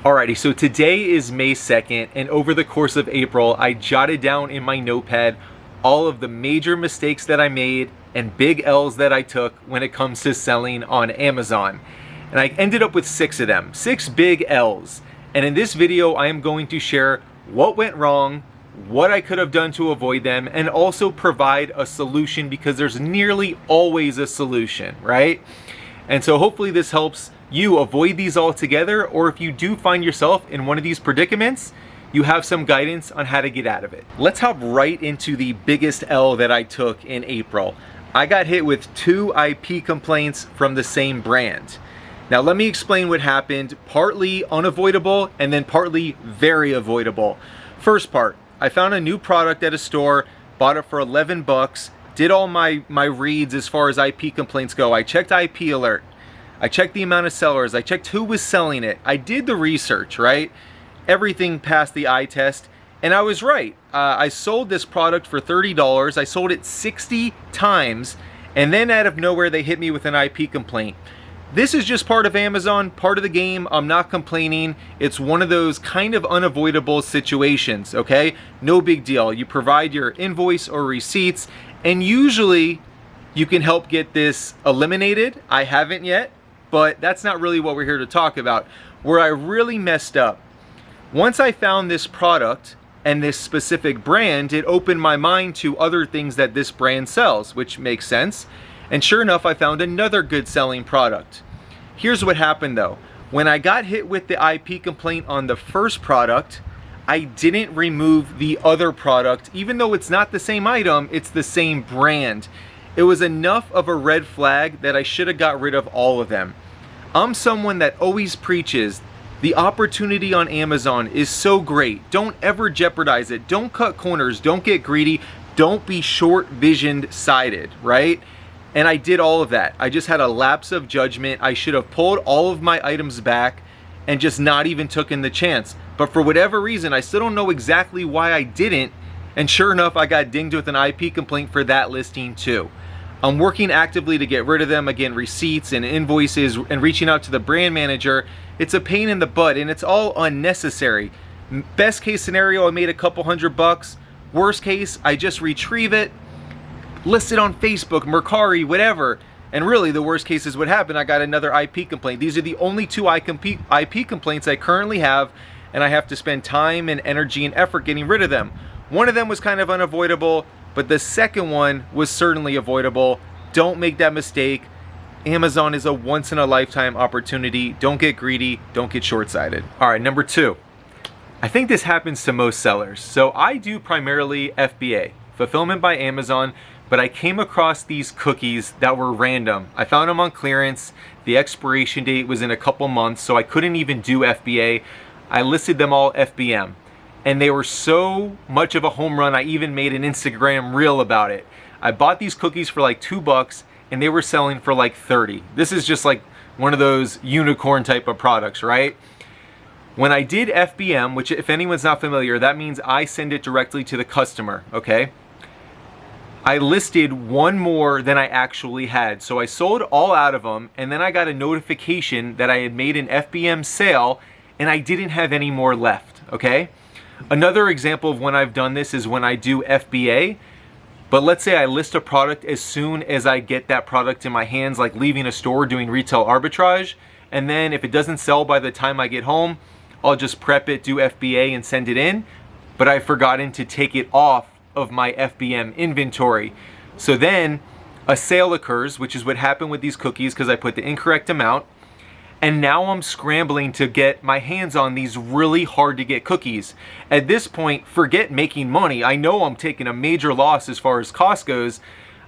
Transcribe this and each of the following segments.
Alrighty, so today is May 2nd, and over the course of April, I jotted down in my notepad all of the major mistakes that I made and big L's that I took when it comes to selling on Amazon. And I ended up with 6 of them, 6 big L's. And in this video, I am going to share what went wrong, what I could have done to avoid them, and also provide a solution, because there's nearly always a solution, right? And so hopefully this helps you avoid these altogether, or if you do find yourself in one of these predicaments, you have some guidance on how to get out of it. Let's hop right into the biggest L that I took in April. I got hit with 2 IP complaints from the same brand. Now let me explain what happened, partly unavoidable and then partly very avoidable. First part, I found a new product at a store, bought it for 11 bucks, did all my reads as far as IP complaints go. I checked IP alert. I checked the amount of sellers. I checked who was selling it. I did the research, right? Everything passed the eye test, and I was right. I sold this product for $30. I sold it 60 times, and then out of nowhere, they hit me with an IP complaint. This is just part of Amazon, part of the game. I'm not complaining. It's one of those kind of unavoidable situations, okay? No big deal. You provide your invoice or receipts, and usually you can help get this eliminated. I haven't yet, but that's not really what we're here to talk about. Where I really messed up, once I found this product and this specific brand, it opened my mind to other things that this brand sells, which makes sense. And sure enough, I found another good selling product. Here's what happened though. When I got hit with the IP complaint on the first product, I didn't remove the other product. Even though it's not the same item, it's the same brand. It was enough of a red flag that I should have got rid of all of them. I'm someone that always preaches the opportunity on Amazon is so great. Don't ever jeopardize it. Don't cut corners. Don't get greedy. Don't be short visioned sided, right? And I did all of that. I just had a lapse of judgment. I should have pulled all of my items back and just not even taken the chance. But for whatever reason, I still don't know exactly why I didn't. And sure enough, I got dinged with an IP complaint for that listing too. I'm working actively to get rid of them. Again, receipts and invoices and reaching out to the brand manager. It's a pain in the butt and it's all unnecessary. Best case scenario, I made a couple $100. Worst case, I just retrieve it, list it on Facebook, Mercari, whatever. And really the worst case is what happened. I got another IP complaint. These are the only 2 IP complaints I currently have, and I have to spend time and energy and effort getting rid of them. One of them was kind of unavoidable, but the second one was certainly avoidable. Don't make that mistake. Amazon is a once in a lifetime opportunity. Don't get greedy. Don't get short-sighted. All right, number 2. I think this happens to most sellers. So I do primarily FBA, fulfillment by Amazon, but I came across these cookies that were random. I found them on clearance. The expiration date was in a couple months, so I couldn't even do FBA. I listed them all FBM. And they were so much of a home run, I even made an Instagram reel about it. I bought these cookies for like $2 and they were selling for like 30. This is just like one of those unicorn type of products, right? When I did FBM, which if anyone's not familiar, that means I send it directly to the customer, okay? I listed one more than I actually had. So I sold all out of them, and then I got a notification that I had made an FBM sale and I didn't have any more left, okay? Another example of when I've done this is when I do FBA, but let's say I list a product as soon as I get that product in my hands, like leaving a store doing retail arbitrage, and then if it doesn't sell by the time I get home, I'll just prep it, do FBA and send it in, but I've forgotten to take it off of my FBM inventory. So then a sale occurs, which is what happened with these cookies because I put the incorrect amount. And now I'm scrambling to get my hands on these really hard to get cookies. At this point, forget making money. I know I'm taking a major loss as far as cost goes.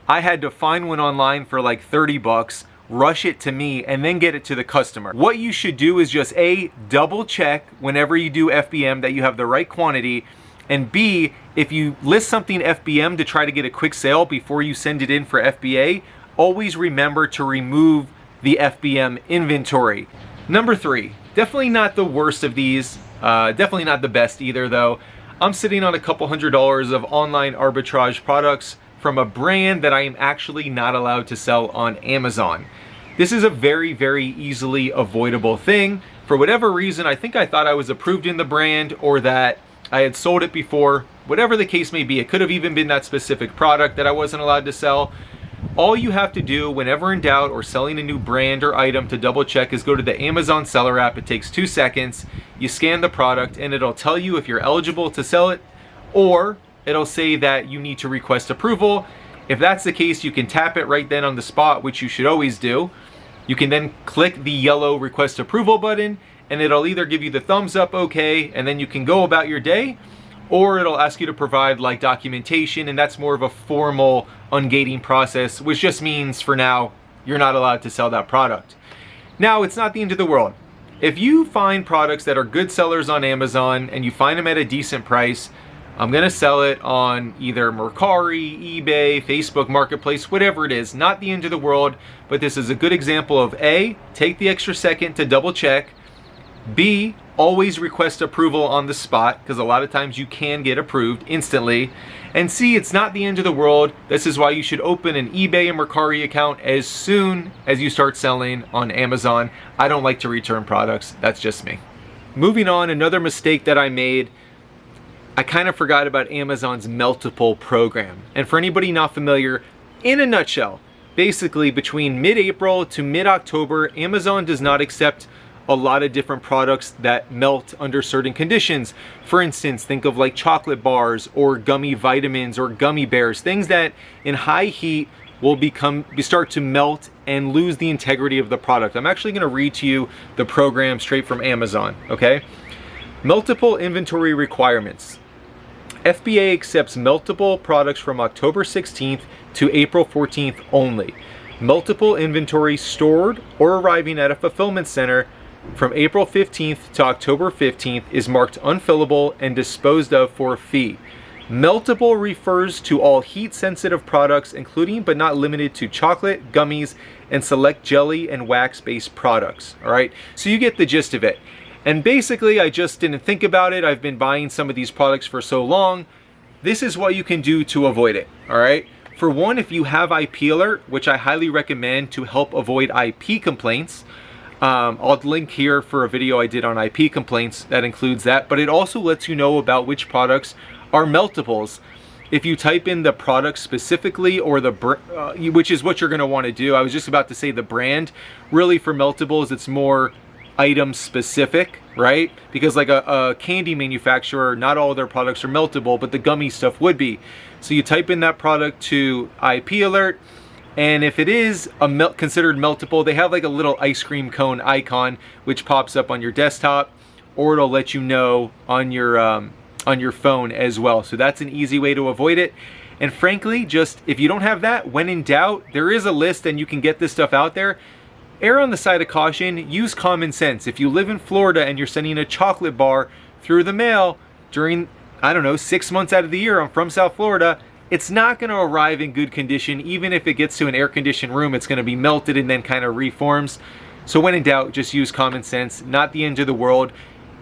I had to find one online for like 30 bucks, rush it to me, and then get it to the customer. What you should do is just A, double check whenever you do FBM that you have the right quantity, and B, if you list something FBM to try to get a quick sale before you send it in for FBA, always remember to remove the FBM inventory. Number 3, definitely not the worst of these, definitely not the best either though. I'm sitting on a couple $100 of online arbitrage products from a brand that I am actually not allowed to sell on Amazon. This is a very, very easily avoidable thing. For whatever reason, I think I thought I was approved in the brand or that I had sold it before. Whatever the case may be, it could have even been that specific product that I wasn't allowed to sell. All you have to do whenever in doubt or selling a new brand or item to double check is go to the Amazon seller app. It takes 2 seconds. You scan the product and it'll tell you if you're eligible to sell it, or it'll say that you need to request approval. If that's the case, you can tap it right then on the spot, which you should always do. You can then click the yellow request approval button and it'll either give you the thumbs up okay, and then you can go about your day, or it'll ask you to provide like documentation, and that's more of a formal ungating process, which just means for now you're not allowed to sell that product. Now, it's not the end of the world. If you find products that are good sellers on Amazon and you find them at a decent price, I'm gonna sell it on either Mercari, eBay, Facebook Marketplace, whatever it is. Not the end of the world, but this is a good example of A, take the extra second to double check, B, always request approval on the spot, because a lot of times you can get approved instantly, and C, it's not the end of the world. This is why you should open an eBay and Mercari account as soon as you start selling on Amazon. I don't like to return products, that's just me. Moving on, another mistake that I made, I kind of forgot about Amazon's Meltable program. And for anybody not familiar, in a nutshell, basically between mid-April to mid-October, Amazon does not accept a lot of different products that melt under certain conditions. For instance, think of like chocolate bars or gummy vitamins or gummy bears, things that in high heat will start to melt and lose the integrity of the product. I'm actually going to read to you the program straight from Amazon, okay? Meltable inventory requirements. FBA accepts meltable products from October 16th to April 14th only. Meltable inventory stored or arriving at a fulfillment center from April 15th to October 15th is marked unfillable and disposed of for a fee. Meltable refers to all heat-sensitive products, including but not limited to chocolate, gummies, and select jelly and wax-based products. All right, so you get the gist of it. And basically, I just didn't think about it. I've been buying some of these products for so long. This is what you can do to avoid it, all right? For one, if you have IP alert, which I highly recommend to help avoid IP complaints, I'll link here for a video I did on IP complaints that includes that, but it also lets you know about which products are meltables. If you type in the product specifically, or the which is what you're going to want to do. I was just about to say the brand. Really, for meltables, it's more item specific, right? Because like a candy manufacturer, not all of their products are meltable, but the gummy stuff would be. So you type in that product to IP alert, and if it is considered meltable, they have like a little ice cream cone icon which pops up on your desktop, or it'll let you know on your phone as well. So that's an easy way to avoid it. And frankly, just if you don't have that, when in doubt, there is a list and you can get this stuff out there. Err on the side of caution, use common sense. If you live in Florida and you're sending a chocolate bar through the mail during, I don't know, 6 months out of the year, I'm from South Florida, it's not going to arrive in good condition. Even if it gets to an air-conditioned room, it's going to be melted and then kind of reforms. So when in doubt, just use common sense. Not the end of the world.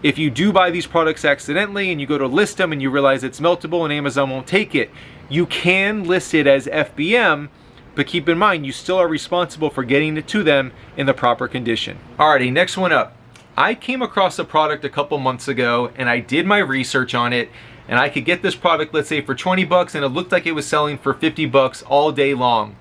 If you do buy these products accidentally and you go to list them and you realize it's meltable and Amazon won't take it, you can list it as FBM, but keep in mind, you still are responsible for getting it to them in the proper condition. Alrighty, next one up. I came across a product a couple months ago and I did my research on it, and I could get this product, let's say for 20 bucks, and it looked like it was selling for 50 bucks all day long.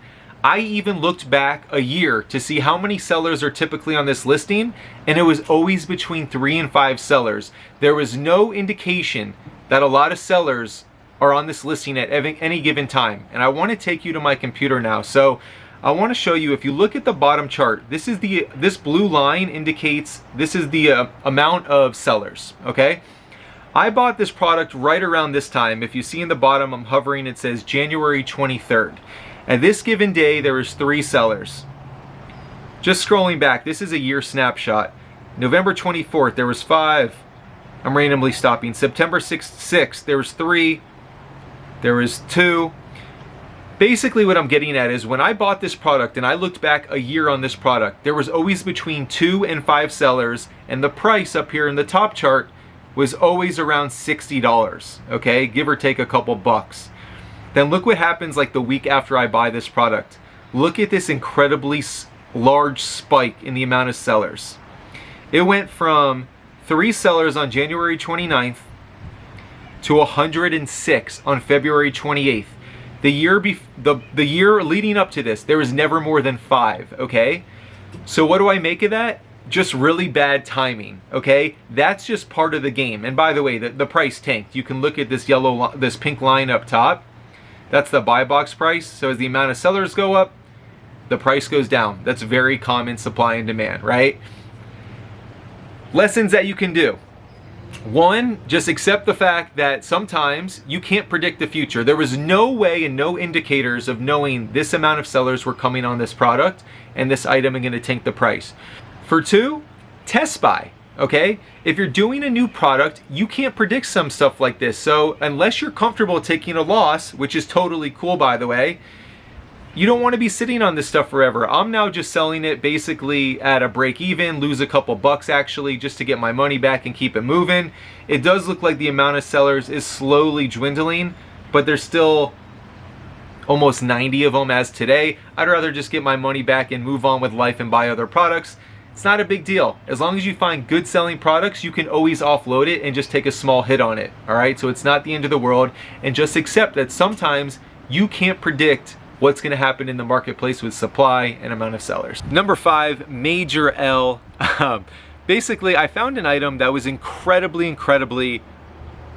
I even looked back a year to see how many sellers are typically on this listing, and it was always between 3 and 5 sellers. There was no indication that a lot of sellers are on this listing at any given time. And I want to take you to my computer now. So I want to show you, if you look at the bottom chart, this blue line indicates this is the amount of sellers, okay? I bought this product right around this time. If you see in the bottom, I'm hovering, it says January 23rd. At this given day, there was 3 sellers. Just scrolling back, this is a year snapshot. November 24th, there was 5. I'm randomly stopping. September 6th, there was 3. There was 2. Basically what I'm getting at is when I bought this product and I looked back a year on this product, there was always between 2 and 5 sellers, and the price up here in the top chart was always around $60, okay? Give or take a couple bucks. Then look what happens like the week after I buy this product. Look at this incredibly large spike in the amount of sellers. It went from 3 sellers on January 29th to 106 on February 28th. The year leading up to this, there was never more than 5, okay? So what do I make of that? Just really bad timing, okay? That's just part of the game. And by the way, the price tanked. You can look at this pink line up top. That's the buy box price. So as the amount of sellers go up, the price goes down. That's very common supply and demand, right? Lessons that you can do. 1, just accept the fact that sometimes you can't predict the future. There was no way and no indicators of knowing this amount of sellers were coming on this product and this item is going to tank the price. For 2, test buy, okay? If you're doing a new product, you can't predict some stuff like this. So unless you're comfortable taking a loss, which is totally cool, by the way, you don't want to be sitting on this stuff forever. I'm now just selling it basically at a break even, lose a couple bucks actually, just to get my money back and keep it moving. It does look like the amount of sellers is slowly dwindling, but there's still almost 90 of them as today. I'd rather just get my money back and move on with life and buy other products. It's not a big deal. As long as you find good selling products, you can always offload it and just take a small hit on it, all right? So it's not the end of the world, and just accept that sometimes you can't predict what's going to happen in the marketplace with supply and amount of sellers. Number 5, major L. Basically, I found an item that was incredibly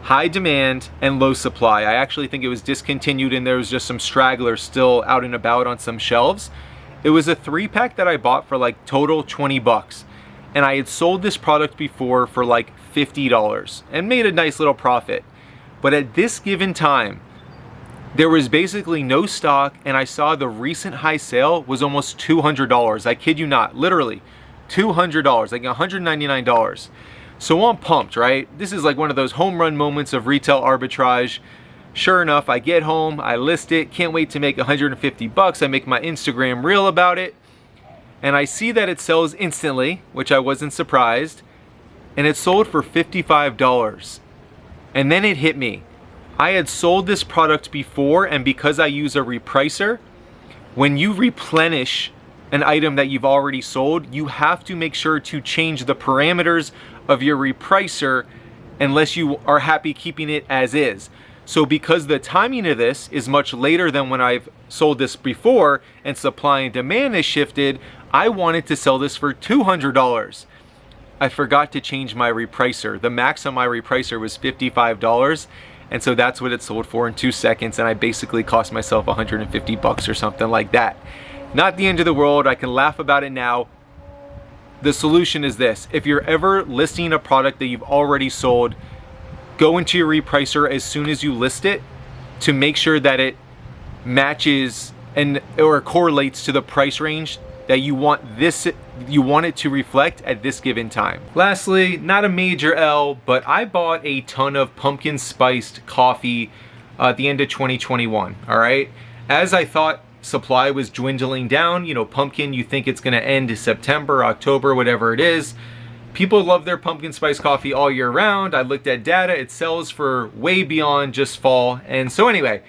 high demand and low supply. I actually think it was discontinued and there was just some stragglers still out and about on some shelves. It was a 3-pack that I bought for like total 20 bucks. And I had sold this product before for like $50 and made a nice little profit. But at this given time, there was basically no stock, and I saw the recent high sale was almost $200. I kid you not, literally $200, like $199. So I'm pumped, right? This is like one of those home run moments of retail arbitrage. Sure enough, I get home, I list it, can't wait to make 150 bucks. I make my Instagram reel about it, and I see that it sells instantly, which I wasn't surprised, and it sold for $55. And then it hit me. I had sold this product before, and because I use a repricer, when you replenish an item that you've already sold, you have to make sure to change the parameters of your repricer unless you are happy keeping it as is. So because the timing of this is much later than when I've sold this before and supply and demand has shifted, I wanted to sell this for $200. I forgot to change my repricer. The max on my repricer was $55. And so that's what it sold for in 2 seconds. And I basically cost myself 150 bucks or something like that. Not the end of the world. I can laugh about it now. The solution is this. If you're ever listing a product that you've already sold, go into your repricer as soon as you list it to make sure that it matches or correlates to the price range that you want it to reflect at this given time. Lastly, not a major L, but I bought a ton of pumpkin spiced coffee at the end of 2021, all right? As I thought supply was dwindling down, you know, pumpkin, you think it's gonna end in September, October, whatever it is. People love their pumpkin spice coffee all year round. I looked at data, it sells for way beyond just fall. And so anyway,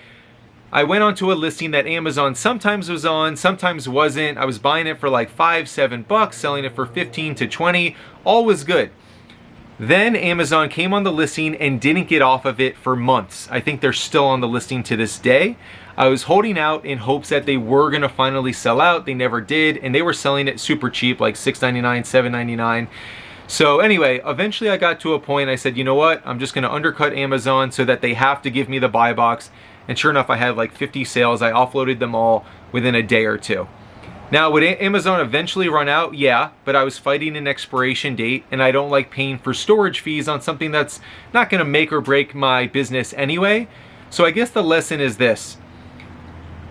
I went onto a listing that Amazon sometimes was on, sometimes wasn't. I was buying it for like $5, $7, selling it for 15 to 20. All was good. Then Amazon came on the listing and didn't get off of it for months. I think they're still on the listing to this day. I was holding out in hopes that they were gonna finally sell out. They never did, and they were selling it super cheap, like $6.99, $7.99. So anyway, eventually I got to a point, I said, you know what? I'm just gonna undercut Amazon so that they have to give me the buy box. And sure enough, I had like 50 sales. I offloaded them all within a day or two. Now, would Amazon eventually run out? Yeah, but I was fighting an expiration date, and I don't like paying for storage fees on something that's not gonna make or break my business anyway. So I guess the lesson is this.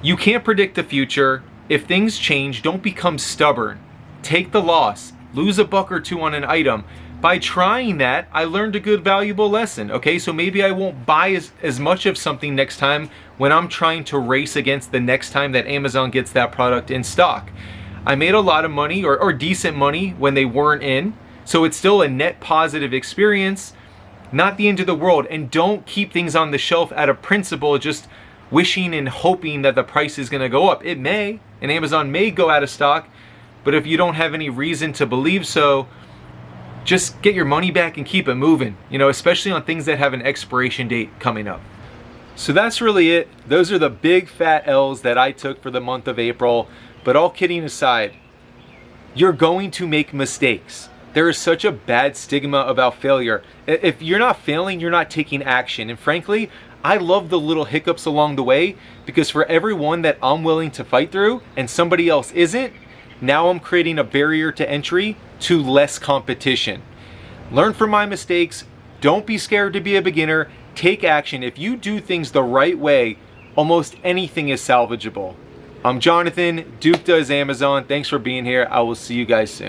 You can't predict the future. If things change, don't become stubborn. Take the loss. Lose a buck or two on an item. By trying that, I learned a good, valuable lesson, okay? So maybe I won't buy as much of something next time when I'm trying to race against the next time that Amazon gets that product in stock. I made a lot of money or decent money when they weren't in, so it's still a net positive experience, not the end of the world. And don't keep things on the shelf out of principle, just wishing and hoping that the price is gonna go up. It may, and Amazon may go out of stock, but if you don't have any reason to believe so, just get your money back and keep it moving, especially on things that have an expiration date coming up. So that's really it. Those are the big fat L's that I took for the month of April. But all kidding aside, you're going to make mistakes. There is such a bad stigma about failure. If you're not failing, you're not taking action. And frankly, I love the little hiccups along the way, because for every one that I'm willing to fight through and somebody else isn't, now I'm creating a barrier to entry to less competition. Learn from my mistakes. Don't be scared to be a beginner. Take action. If you do things the right way, almost anything is salvageable. I'm Jonathan. Duke does Amazon. Thanks for being here. I will see you guys soon.